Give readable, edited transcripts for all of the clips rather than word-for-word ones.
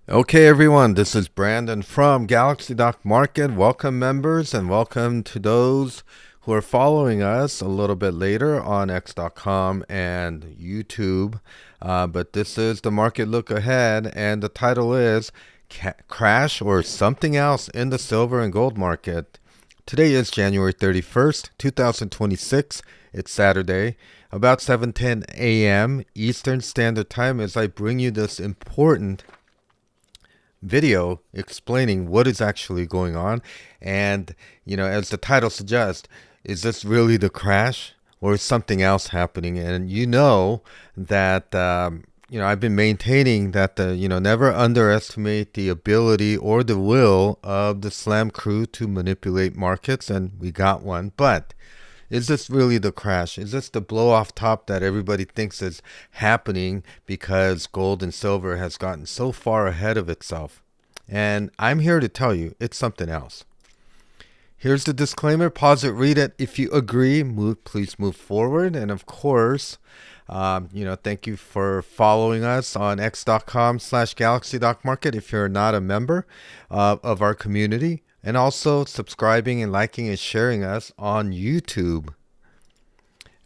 Okay, everyone, this is Brandon from Galaxydoc Market. Welcome, members, and welcome to those who are following us a little bit later on X.com and YouTube. But this is the market look ahead, and the title is Crash or Something Else in the Silver and Gold Market. Today is January 31st, 2026. It's Saturday, about 7:10 a.m. Eastern Standard Time as I bring you this important video explaining what is actually going on. And, as the title suggests, is this really the crash or is something else happening? And that, I've been maintaining that, never underestimate the ability or the will of the slam crew to manipulate markets. And we got one. But is this really the crash? Is this the blow off top that everybody thinks is happening because gold and silver has gotten so far ahead of itself? And I'm here to tell you it's something else. Here's the disclaimer. Pause it, read it. If you agree, please move forward. And of course, thank you for following us on x.com/Galaxydoc Market if you're not a member of our community. And also subscribing and liking and sharing us on YouTube.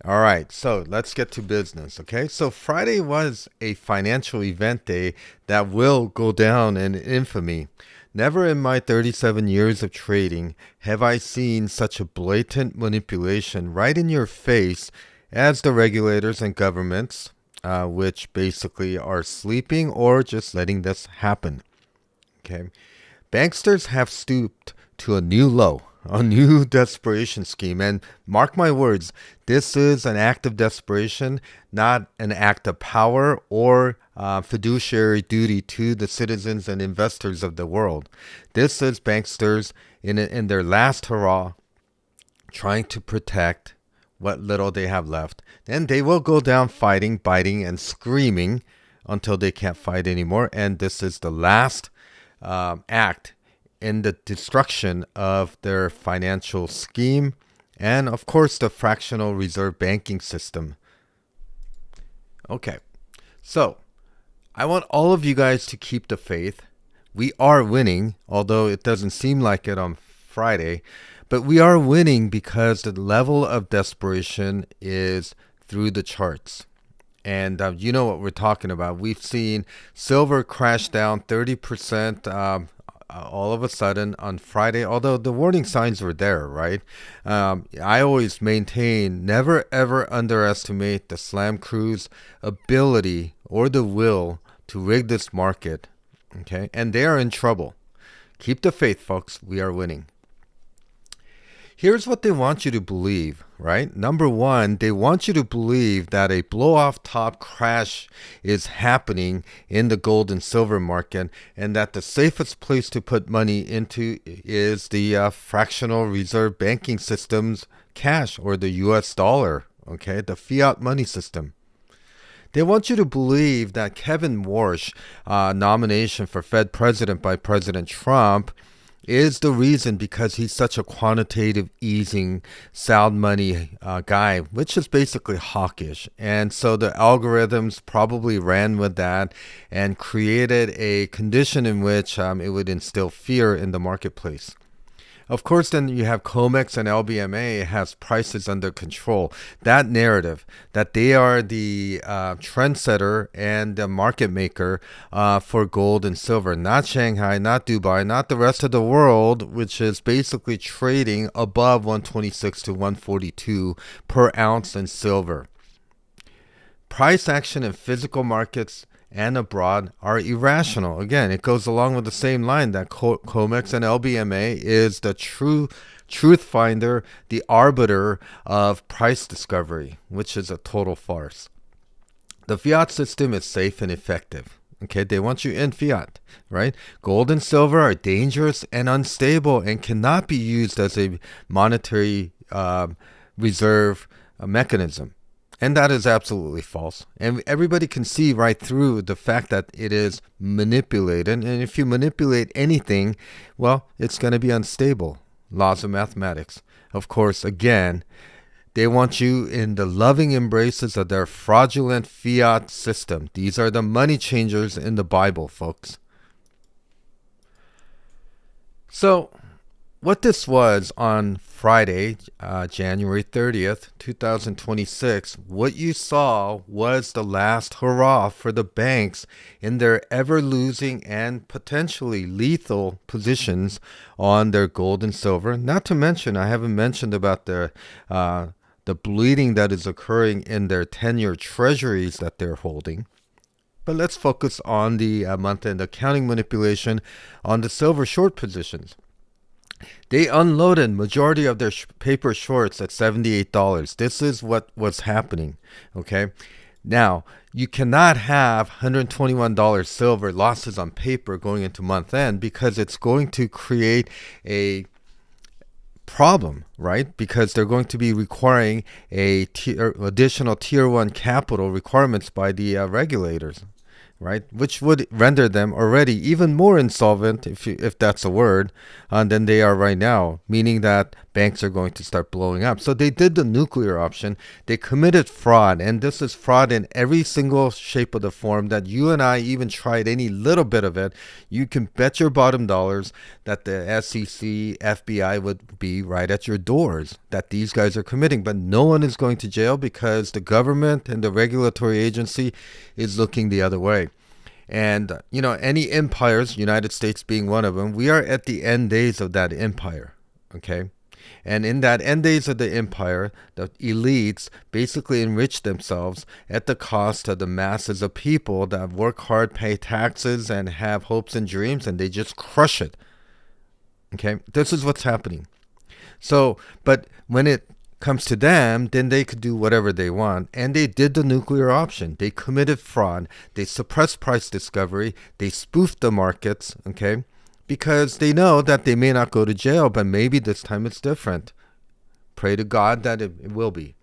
All right, so let's get to business, okay? So Friday was a financial event day that will go down in infamy. Never in my 37 years of trading have I seen such a blatant manipulation right in your face as the regulators and governments, which basically are sleeping or just letting this happen, okay? Banksters have stooped to a new low, a new desperation scheme. And mark my words, this is an act of desperation, not an act of power or fiduciary duty to the citizens and investors of the world. This is banksters in their last hurrah, trying to protect what little they have left. Then they will go down fighting, biting, and screaming until they can't fight anymore. And this is the last act in the destruction of their financial scheme and, of course, the fractional reserve banking system. Okay, so I want all of you guys to keep the faith. We are winning, although it doesn't seem like it on Friday, but we are winning because the level of desperation is through the charts. And you know what we're talking about. We've seen silver crash down 30% all of a sudden on Friday, although the warning signs were there, right? I always maintain never ever underestimate the slam crew's ability or the will to rig this market, okay? And they are in trouble. Keep the faith, folks. We are winning. Here's what they want you to believe, right? Number one, they want you to believe that a blow-off top crash is happening in the gold and silver market and that the safest place to put money into is the fractional reserve banking system's cash or the US dollar, okay? The fiat money system. They want you to believe that Kevin Warsh nomination for Fed president by President Trump is the reason because he's such a quantitative easing sound money guy, which is basically hawkish. And so the algorithms probably ran with that and created a condition in which it would instill fear in the marketplace. Of course, then you have COMEX and LBMA has prices under control. That narrative that they are the trendsetter and the market maker for gold and silver, not Shanghai, not Dubai, not the rest of the world, which is basically trading above 126 to 142 per ounce in silver. Price action in physical markets and abroad are irrational. Again, it goes along with the same line that COMEX and LBMA is the truth finder, the arbiter of price discovery, which is a total farce. The fiat system is safe and effective. Okay, they want you in fiat, right? Gold and silver are dangerous and unstable and cannot be used as a monetary reserve mechanism. And that is absolutely false. And everybody can see right through the fact that it is manipulated. And if you manipulate anything, well, it's going to be unstable. Laws of mathematics. Of course, again, they want you in the loving embraces of their fraudulent fiat system. These are the money changers in the Bible, folks. So, what this was on Friday, January 30th, 2026, what you saw was the last hurrah for the banks in their ever losing and potentially lethal positions on their gold and silver. Not to mention, I haven't mentioned about the bleeding that is occurring in their 10-year treasuries that they're holding. But let's focus on the month-end accounting manipulation on the silver short positions. They unloaded majority of their paper shorts at $78. This is what was happening. Okay. Now, you cannot have $121 silver losses on paper going into month end because it's going to create a problem, right? Because they're going to be requiring additional tier 1 capital requirements by the regulators, right? Which would render them already even more insolvent, if that's a word, than they are right now, meaning that banks are going to start blowing up. So they did the nuclear option. They committed fraud, and this is fraud in every single shape of the form that you and I even tried any little bit of it. You can bet your bottom dollars that the SEC, FBI would be right at your doors that these guys are committing, but no one is going to jail because the government and the regulatory agency is looking the other way. And, any empires, United States being one of them, we are at the end days of that empire. Okay. And in that end days of the empire, the elites basically enrich themselves at the cost of the masses of people that work hard, pay taxes, and have hopes and dreams, and they just crush it. Okay. This is what's happening. So, but when it comes to them, then they could do whatever they want. And they did the nuclear option. They committed fraud. They suppressed price discovery. They spoofed the markets, okay? Because they know that they may not go to jail, but maybe this time it's different. Pray to God that it will be.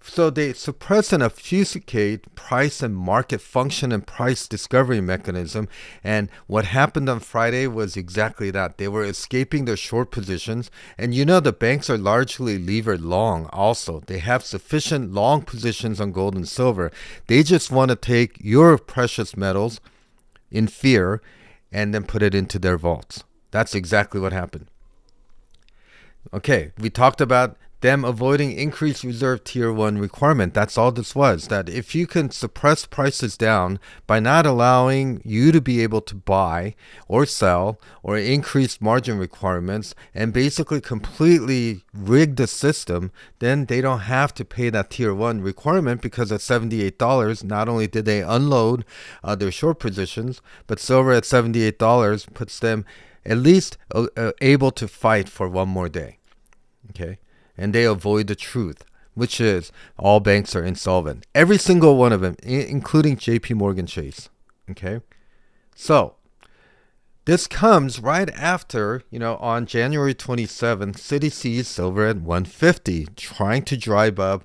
So they suppress and obfuscate price and market function and price discovery mechanism. And what happened on Friday was exactly that. They were escaping their short positions. And the banks are largely levered long also. They have sufficient long positions on gold and silver. They just want to take your precious metals in fear and then put it into their vaults. That's exactly what happened. Okay, we talked about them avoiding increased reserve tier 1 requirement. That's all this was. That if you can suppress prices down by not allowing you to be able to buy or sell or increase margin requirements and basically completely rig the system, then they don't have to pay that tier 1 requirement because at $78, not only did they unload their short positions, but silver at $78 puts them at least able to fight for one more day. Okay. And they avoid the truth, which is all banks are insolvent. Every single one of them, including JP Morgan Chase. Okay. So this comes right after, on January 27th, Citi sees silver at 150, trying to drive up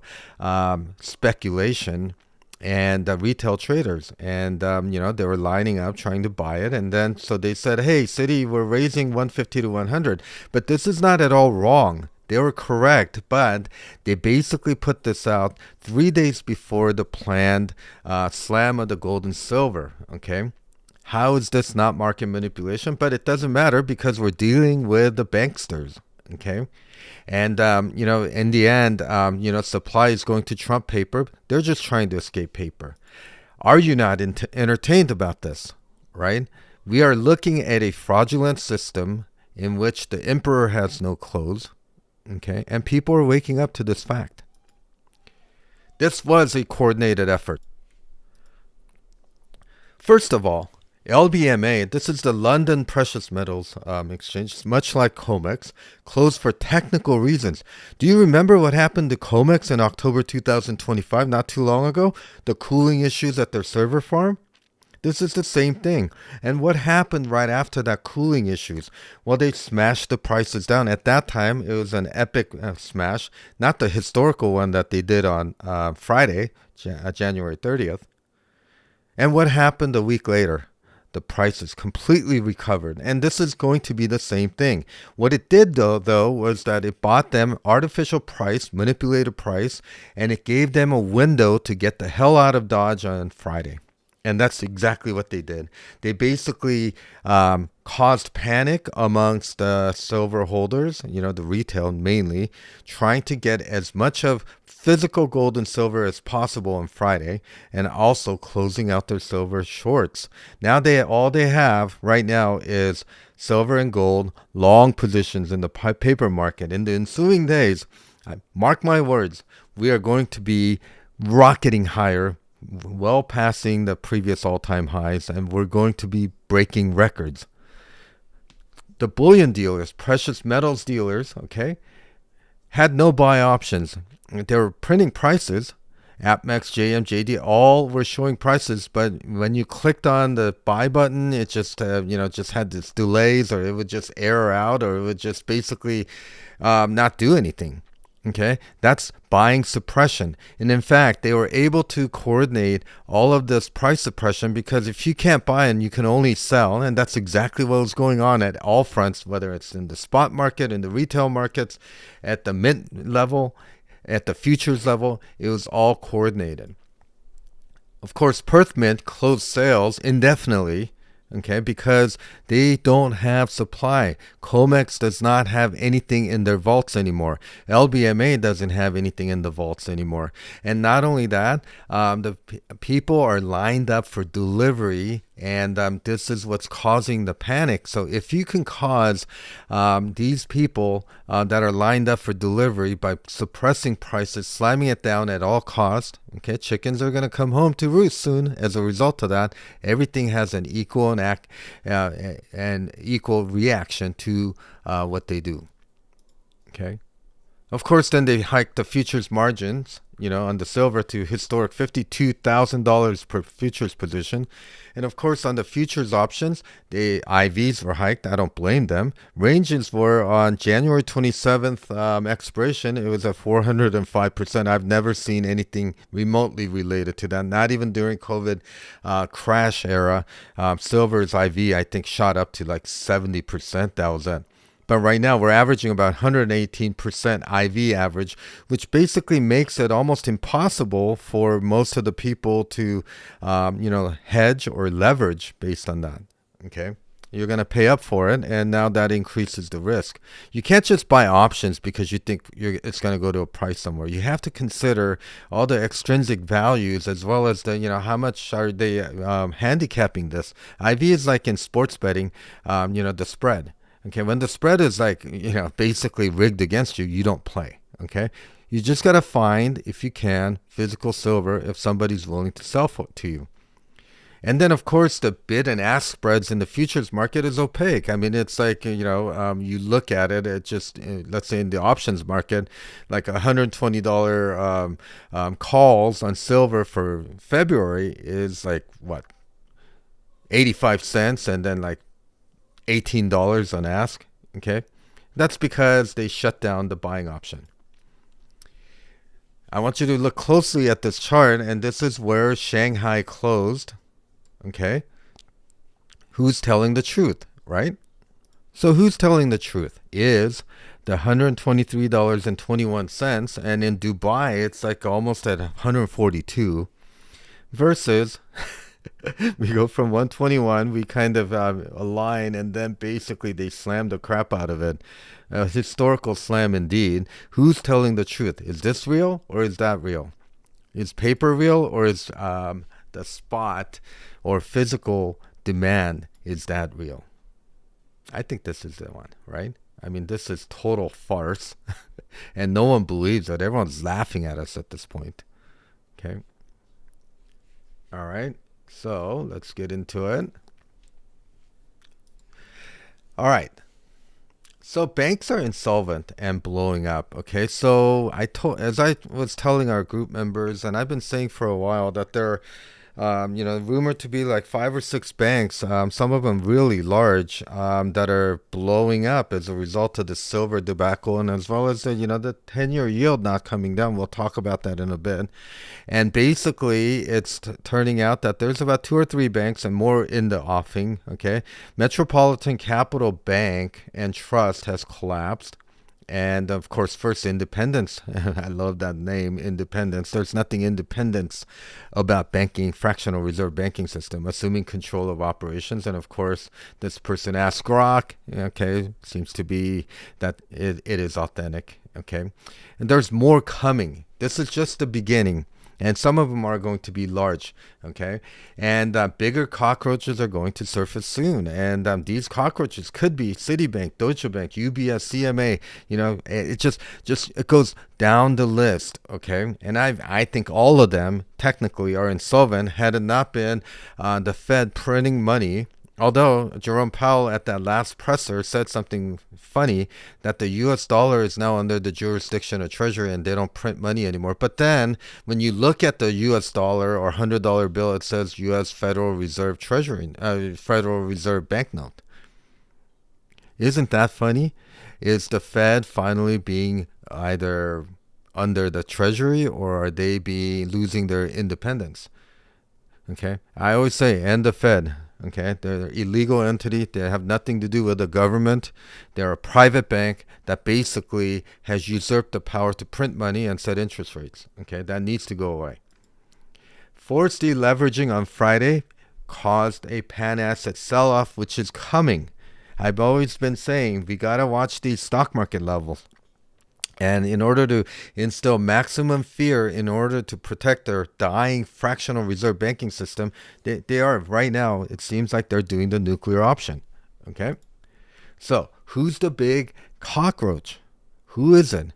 speculation and retail traders. And, they were lining up trying to buy it. And then so they said, hey, Citi, we're raising 150 to 100. But this is not at all wrong. They were correct, but they basically put this out 3 days before the planned slam of the gold and silver. Okay. How is this not market manipulation? But it doesn't matter because we're dealing with the banksters. Okay. And, in the end, supply is going to trump paper. They're just trying to escape paper. Are you not entertained about this? Right? We are looking at a fraudulent system in which the emperor has no clothes. Okay. And people are waking up to this fact. This was a coordinated effort. First of all, LBMA, this is the London Precious Metals Exchange, much like COMEX, closed for technical reasons. Do you remember what happened to COMEX in October 2025, not too long ago? The cooling issues at their server farm? This is the same thing. And what happened right after that cooling issues? Well, they smashed the prices down. At that time, it was an epic smash, not the historical one that they did on Friday, January 30th. And what happened a week later? The prices completely recovered. And this is going to be the same thing. What it did, though, was that it bought them artificial price, manipulated price, and it gave them a window to get the hell out of Dodge on Friday. And that's exactly what they did. They basically caused panic amongst the silver holders, the retail mainly, trying to get as much of physical gold and silver as possible on Friday, and also closing out their silver shorts. Now all they have right now is silver and gold long positions in the paper market. In the ensuing days, mark my words, we are going to be rocketing higher, well passing the previous all-time highs, and we're going to be breaking records. The bullion dealers, precious metals dealers, okay, had no buy options. They were printing prices. APMEX, JM, JD, all were showing prices, but when you clicked on the buy button, it just just had this delays, or it would just error out, or it would just basically not do anything. Okay, that's buying suppression. And in fact, they were able to coordinate all of this price suppression, because if you can't buy and you can only sell, and that's exactly what was going on at all fronts, whether it's in the spot market, in the retail markets, at the mint level, at the futures level, it was all coordinated. Of course, Perth Mint closed sales indefinitely, okay, because they don't have supply. COMEX does not have anything in their vaults anymore. LBMA doesn't have anything in the vaults anymore. And not only that, the people are lined up for delivery, and this is what's causing the panic. So if you can cause these people that are lined up for delivery by suppressing prices, slamming it down at all costs, okay, chickens are going to come home to roost soon. As a result of that, everything has an equal and equal reaction to what they do. Okay. Of course, then they hiked the futures margins, on the silver to historic $52,000 per futures position. And of course, on the futures options, the IVs were hiked. I don't blame them. Ranges were on January 27th expiration. It was at 405%. I've never seen anything remotely related to that, not even during COVID crash era. Silver's IV, I think, shot up to like 70%. That was it. But right now, we're averaging about 118% IV average, which basically makes it almost impossible for most of the people to, hedge or leverage based on that. Okay, you're going to pay up for it, and now that increases the risk. You can't just buy options because you think it's going to go to a price somewhere. You have to consider all the extrinsic values, as well as the, how much are they handicapping this. IV is like in sports betting, the spread. Okay, when the spread is basically rigged against you, you don't play. Okay, you just got to find, if you can, physical silver if somebody's willing to sell to you. And then, of course, the bid and ask spreads in the futures market is opaque. I mean, it's like, you look at it, it just, let's say in the options market, like $120 calls on silver for February is like, what, 85 cents, and then like $18 on ask. Okay, that's because they shut down the buying option. I want you to look closely at this chart, and this is where Shanghai closed. Okay, who's telling the truth, right? So who's telling the truth is the $123.21, and in Dubai it's like almost at 142, versus we go from 121, we kind of align, and then basically they slam the crap out of it. A historical slam indeed. Who's telling the truth? Is this real or is that real? Is paper real, or is the spot or physical demand, is that real? I think this is the one, right? I mean, this is total farce, and no one believes it. Everyone's laughing at us at this point. Okay. All right. So let's get into it. All right. So banks are insolvent and blowing up. Okay. So as I was telling our group members, and I've been saying for a while, that there are, rumored to be like 5 or 6 banks, some of them really large, that are blowing up as a result of the silver debacle, and as well as the 10-year yield not coming down. We'll talk about that in a bit. And basically, it's turning out that there's about 2 or 3 banks and more in the offing. Okay, Metropolitan Capital Bank and Trust has collapsed. And of course, first independence. I love that name, independence. There's nothing independence about banking, fractional reserve banking system, assuming control of operations. And of course, this person asked Grok. Okay, seems to be that it is authentic. Okay, and there's more coming. This is just the beginning. And some of them are going to be large, okay? And bigger cockroaches are going to surface soon. And these cockroaches could be Citibank, Deutsche Bank, UBS, CMA. You know, it just it goes down the list, okay? And I think all of them technically are insolvent had it not been the Fed printing money. Although Jerome Powell at that last presser said something funny that the US dollar is now under the jurisdiction of Treasury and they don't print money anymore. But then when you look at the US dollar or $100 bill, it says US Federal Reserve Treasury, Federal Reserve banknote. Isn't that funny? Is the Fed finally being either under the Treasury or are they losing their independence? Okay, I always say, and the Fed. Okay, they're an illegal entity. They have nothing to do with the government. They're a private bank that basically has usurped the power to print money and set interest rates. Okay, that needs to go away. Forced deleveraging on Friday caused a pan-asset sell-off, which is coming. I've always been saying we got to watch these stock market levels. And in order to instill maximum fear, in order to protect their dying fractional reserve banking system, they are right now, it seems like they're doing the nuclear option. Okay? So, who's the big cockroach? Who is it?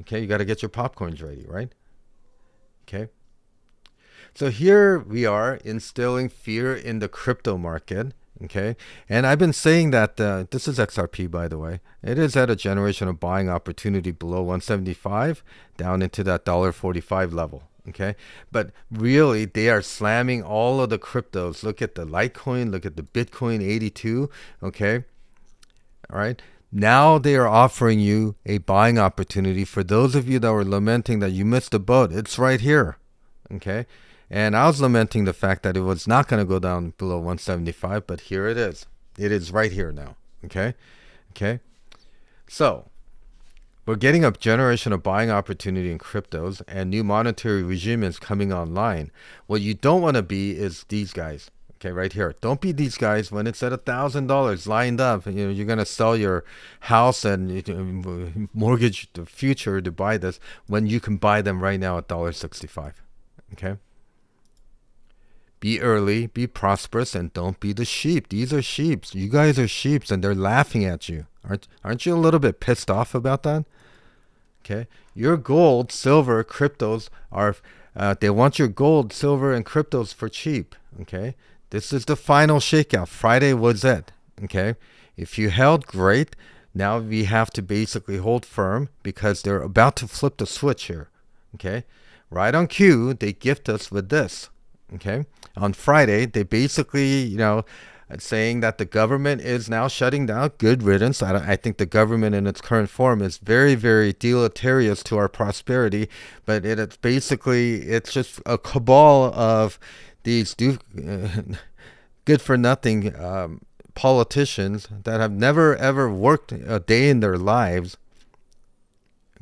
Okay, you got to get your popcorns ready, right? Okay. So here we are instilling fear in the crypto market. Okay, and I've been saying that this is XRP, by the way. It is at a generation of buying opportunity below 175 down into that $1.45 level. Okay, but really they are slamming all of the cryptos. Look at the Litecoin, look at the Bitcoin 82. Okay, all right. Now they are offering you a buying opportunity for those of you that were lamenting that you missed the boat. It's right here. Okay. And I was lamenting the fact that it was not going to go down below 175, but here it is. It is right here now. Okay? Okay? So, we're getting a generation of buying opportunity in cryptos, and new monetary regime is coming online. What you don't want to be is these guys. Okay, right here. Don't be these guys when it's at $1,000 lined up. You know, you're going to sell your house and mortgage the future to buy this when you can buy them right now at $1.65. Okay? Be early, be prosperous, and don't be the sheep. These are sheeps. You guys are sheeps, and they're laughing at you. Aren't you a little bit pissed off about that? Okay, your gold, silver, cryptos are. They want your gold, silver, and cryptos for cheap. Okay, this is the final shakeout. Friday was it. Okay, if you held, great. Now we have to basically hold firm because they're about to flip the switch here. Okay, right on cue, they gift us with this. Okay, on Friday, they basically, saying that the government is now shutting down. Good riddance. I think the government in its current form is very, very deleterious to our prosperity. But it's just a cabal of these good for nothing politicians that have never ever worked a day in their lives.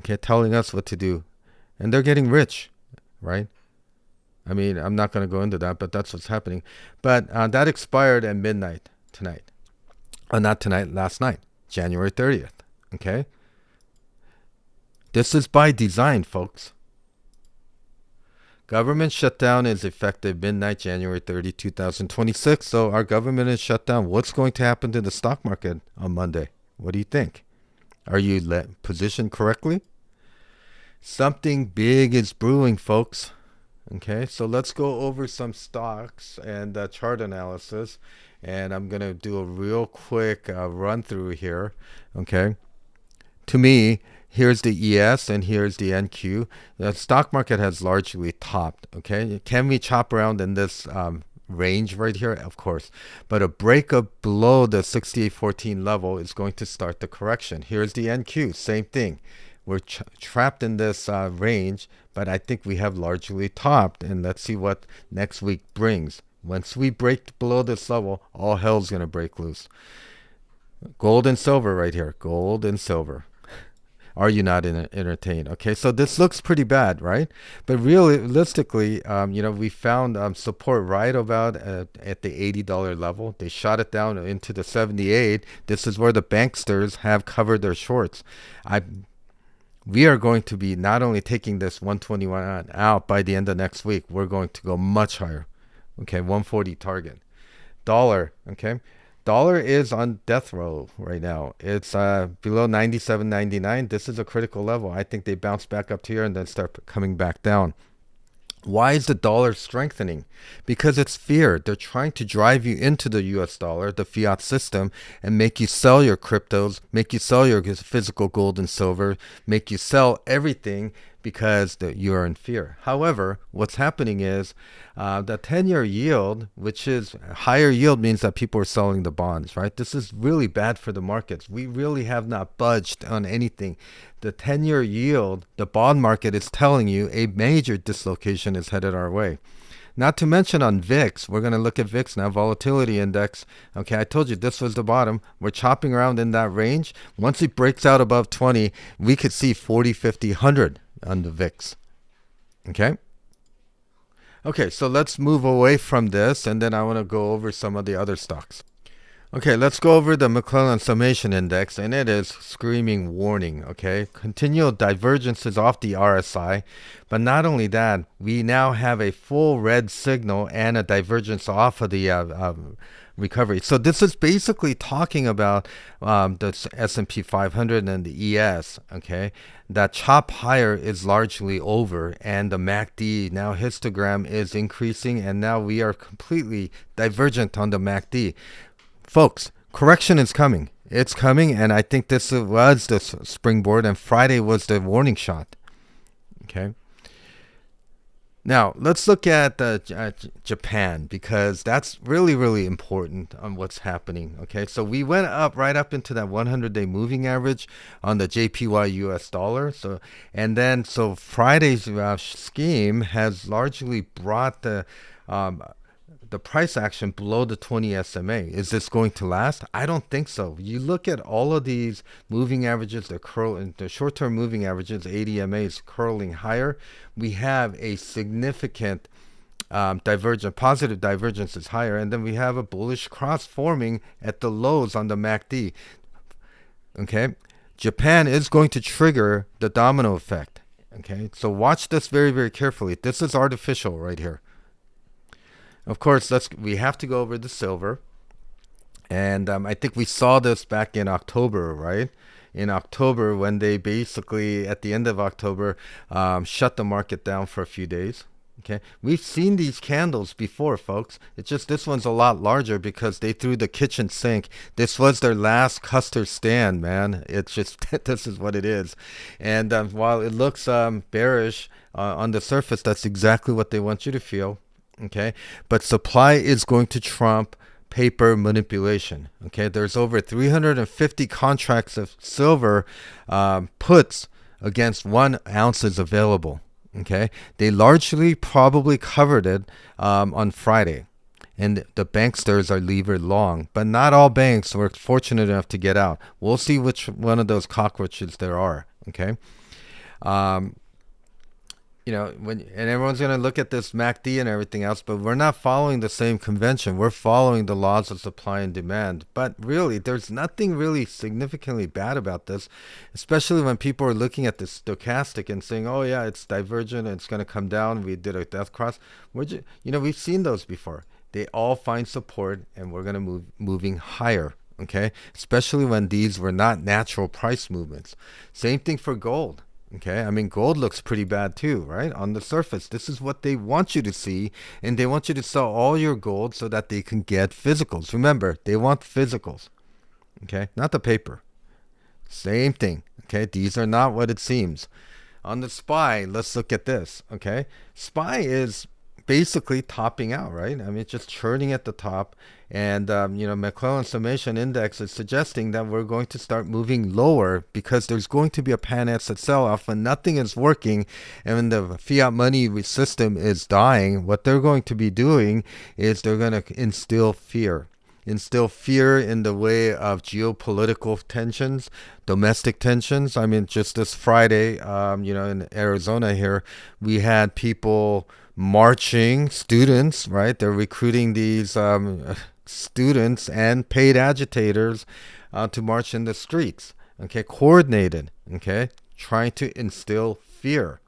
Okay, telling us what to do, and they're getting rich, right? I mean, I'm not going to go into that, but that's what's happening. But that expired at midnight tonight. Not tonight, last night, January 30th. Okay? This is by design, folks. Government shutdown is effective midnight, January 30, 2026. So our government is shut down. What's going to happen to the stock market on Monday? What do you think? Are you positioned correctly? Something big is brewing, folks. Okay, so let's go over some stocks and chart analysis. And I'm going to do a real quick run through here. Okay, to me, here's the ES and here's the NQ. The stock market has largely topped. Okay, can we chop around in this range right here? Of course, but a breakup below the 6814 level is going to start the correction. Here's the NQ, same thing. We're trapped in this range, but I think we have largely topped. And let's see what next week brings. Once we break below this level, all hell's going to break loose. Gold and silver right here. Gold and silver. Are you not entertained? Okay, so this looks pretty bad, right? But realistically, we found support right about at the $80 level. They shot it down into the 78. This is where the banksters have covered their shorts. I We are going to be not only taking this 121 out by the end of next week, we're going to go much higher. Okay, 140 target. Dollar, okay? Dollar is on death row right now. It's below 97.99. This is a critical level. I think they bounce back up to here and then start coming back down. Why is the dollar strengthening? Because it's fear. They're trying to drive you into the US dollar, the fiat system, and make you sell your cryptos, make you sell your physical gold and silver, make you sell everything because you're in fear. However, what's happening is the 10-year yield, which is higher yield, means that people are selling the bonds, right? This is really bad for the markets. We really have not budged on anything. The 10-year yield, the bond market is telling you a major dislocation is headed our way. Not to mention on VIX, we're going to look at VIX now, volatility index. Okay, I told you this was the bottom. We're chopping around in that range. Once it breaks out above 20, we could see 40, 50, 100 on the VIX. Okay? Okay, so let's move away from this, and then I want to go over some of the other stocks. Okay, let's go over the McClellan Summation Index, and it is screaming warning, okay? Continual divergences off the RSI, but not only that, we now have a full red signal and a divergence off of the recovery. So this is basically talking about the S&P 500 and the ES, okay? That chop higher is largely over, and the MACD, now histogram, is increasing, and now we are completely divergent on the MACD. Folks, correction is coming. It's coming, and I think this was the springboard, and Friday was the warning shot. Okay. Now, let's look at Japan, because that's really, really important on what's happening. Okay, so we went up right up into that 100-day moving average on the JPY US dollar. So Friday's scheme has largely brought the price action below the 20 SMA. Is this going to last? I don't think so. You look at all of these moving averages, the short-term moving averages, 80 MAs curling higher. We have a significant positive divergence is higher, and then we have a bullish cross forming at the lows on the MACD. Okay, Japan is going to trigger the domino effect. Okay, so watch this very, very carefully. This is artificial right here. Of course, we have to go over the silver. And I think we saw this back in October, right? In October, when they basically, at the end of October, shut the market down for a few days. Okay, we've seen these candles before, folks. It's just this one's a lot larger because they threw the kitchen sink. This was their last custard stand, man. It's just, this is what it is. And while it looks bearish on the surface, that's exactly what they want you to feel. Okay, but supply is going to trump paper manipulation. Okay, there's over 350 contracts of silver puts against 1 ounce is available. Okay, they largely probably covered it on Friday, and the banksters are levered long, but not all banks were fortunate enough to get out. We'll see which one of those cockroaches there are. Okay. And everyone's going to look at this MACD and everything else, but we're not following the same convention. We're following the laws of supply and demand. But really, there's nothing really significantly bad about this, especially when people are looking at the stochastic and saying, oh, yeah, it's divergent, it's going to come down. We did a death cross. We've seen those before. They all find support, and we're going to moving higher. Okay, especially when these were not natural price movements. Same thing for gold. Okay, I mean, gold looks pretty bad too, right? On the surface, this is what they want you to see, and they want you to sell all your gold so that they can get physicals. Remember, they want physicals, okay? Not the paper. Same thing, okay? These are not what it seems. On the SPY, let's look at this, okay? SPY is basically topping out, right? I mean, it's just churning at the top. And, McClellan Summation Index is suggesting that we're going to start moving lower because there's going to be a pan-asset sell-off when nothing is working and when the fiat money system is dying. What they're going to be doing is they're going to instill fear. instill fear in the way of geopolitical tensions, domestic tensions. I mean, just this Friday, in Arizona here, we had people marching, students, right? They're recruiting these students and paid agitators to march in the streets, okay? Coordinated, okay? Trying to instill fear.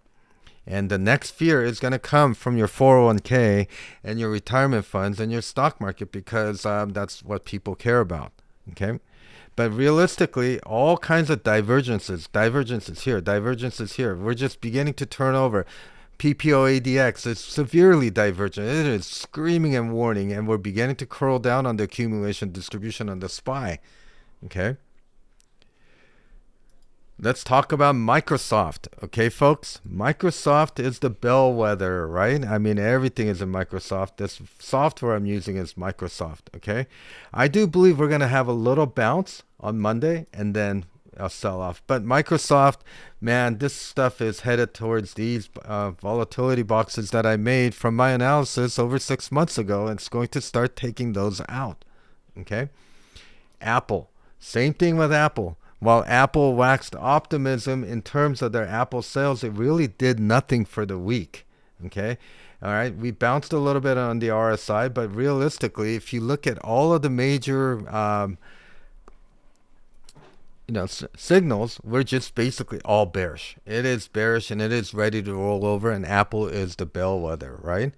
And the next fear is going to come from your 401k and your retirement funds and your stock market because that's what people care about. Okay. But realistically, all kinds of divergences here. We're just beginning to turn over. PPOADX is severely divergent. It is screaming and warning, and we're beginning to curl down on the accumulation distribution on the SPY. Okay. Let's talk about Microsoft. Okay, folks? Microsoft is the bellwether, right? I mean, everything is in Microsoft. This software I'm using is Microsoft, okay? I do believe we're going to have a little bounce on Monday and then a sell-off. But Microsoft, man, this stuff is headed towards these volatility boxes that I made from my analysis over 6 months ago, and it's going to start taking those out, okay? Apple, same thing with Apple. While Apple waxed optimism in terms of their Apple sales, it really did nothing for the week. Okay. All right. We bounced a little bit on the RSI, but realistically, if you look at all of the major, signals, we're just basically all bearish. It is bearish and it is ready to roll over, and Apple is the bellwether, right?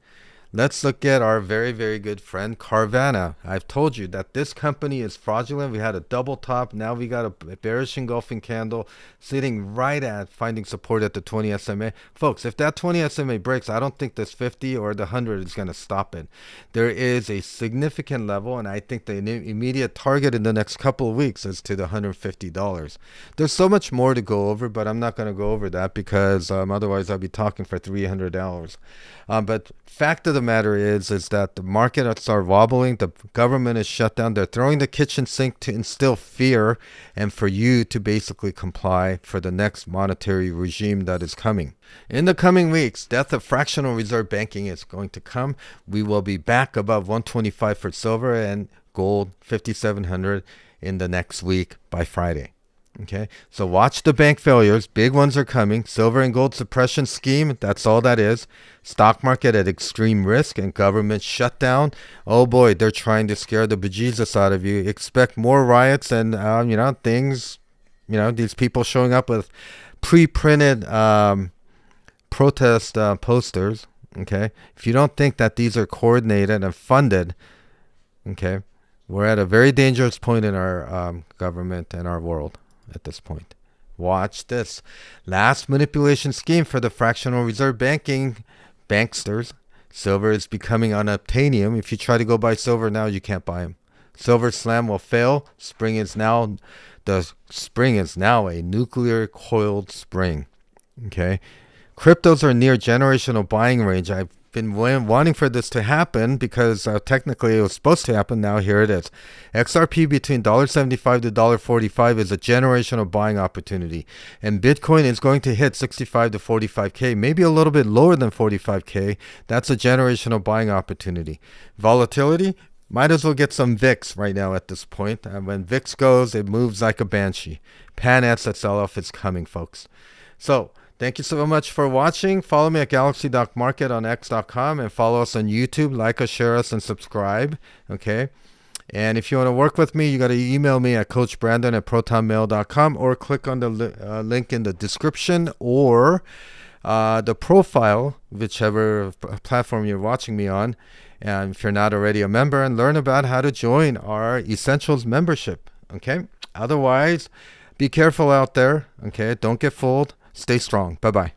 Let's look at our very, very good friend Carvana. I've told you that this company is fraudulent. We had a double top. Now we got a bearish engulfing candle sitting right at finding support at the 20 SMA. Folks, if that 20 SMA breaks, I don't think this 50 or the 100 is going to stop it. There is a significant level, and I think the immediate target in the next couple of weeks is to the $150. There's so much more to go over, but I'm not going to go over that because otherwise I'll be talking for 300 hours. But fact of the matter is that the markets are wobbling. The government is shut down. They're throwing the kitchen sink to instill fear and for you to basically comply for the next monetary regime that is coming. In the coming weeks, death of fractional reserve banking is going to come. We will be back above 125 for silver and gold 5,700 in the next week by Friday. Okay, so watch the bank failures. Big ones are coming. Silver and gold suppression scheme, that's all that is. Stock market at extreme risk and government shutdown. Oh boy, they're trying to scare the bejesus out of you. Expect more riots and, things, these people showing up with pre-printed protest posters. Okay, if you don't think that these are coordinated and funded, okay, we're at a very dangerous point in our government and our world. At this point, watch this last manipulation scheme for the fractional reserve banking banksters. Silver is becoming unobtainium. If you try to go buy silver now, you can't buy them. Silver slam will fail. The spring is now a nuclear coiled spring. Okay, cryptos are near generational buying range. I've been wanting for this to happen because technically it was supposed to happen. Now here it is. XRP between $1.75 to $1.45 is a generational buying opportunity, and Bitcoin is going to hit 65 to 45k, maybe a little bit lower than 45k. That's a generational buying opportunity. Volatility, might as well get some VIX right now at this point. And when VIX goes, it moves like a banshee. Pan-Ats at sell-off is coming, folks. So thank you so much for watching. Follow me at Galaxydoc Market on X.com and follow us on YouTube. Like us, share us, and subscribe. Okay. And if you want to work with me, you got to email me at coachbrandon@protonmail.com or click on the link in the description or the profile, whichever platform you're watching me on. And if you're not already a member, and learn about how to join our Essentials membership. Okay. Otherwise, be careful out there. Okay. Don't get fooled. Stay strong. Bye-bye.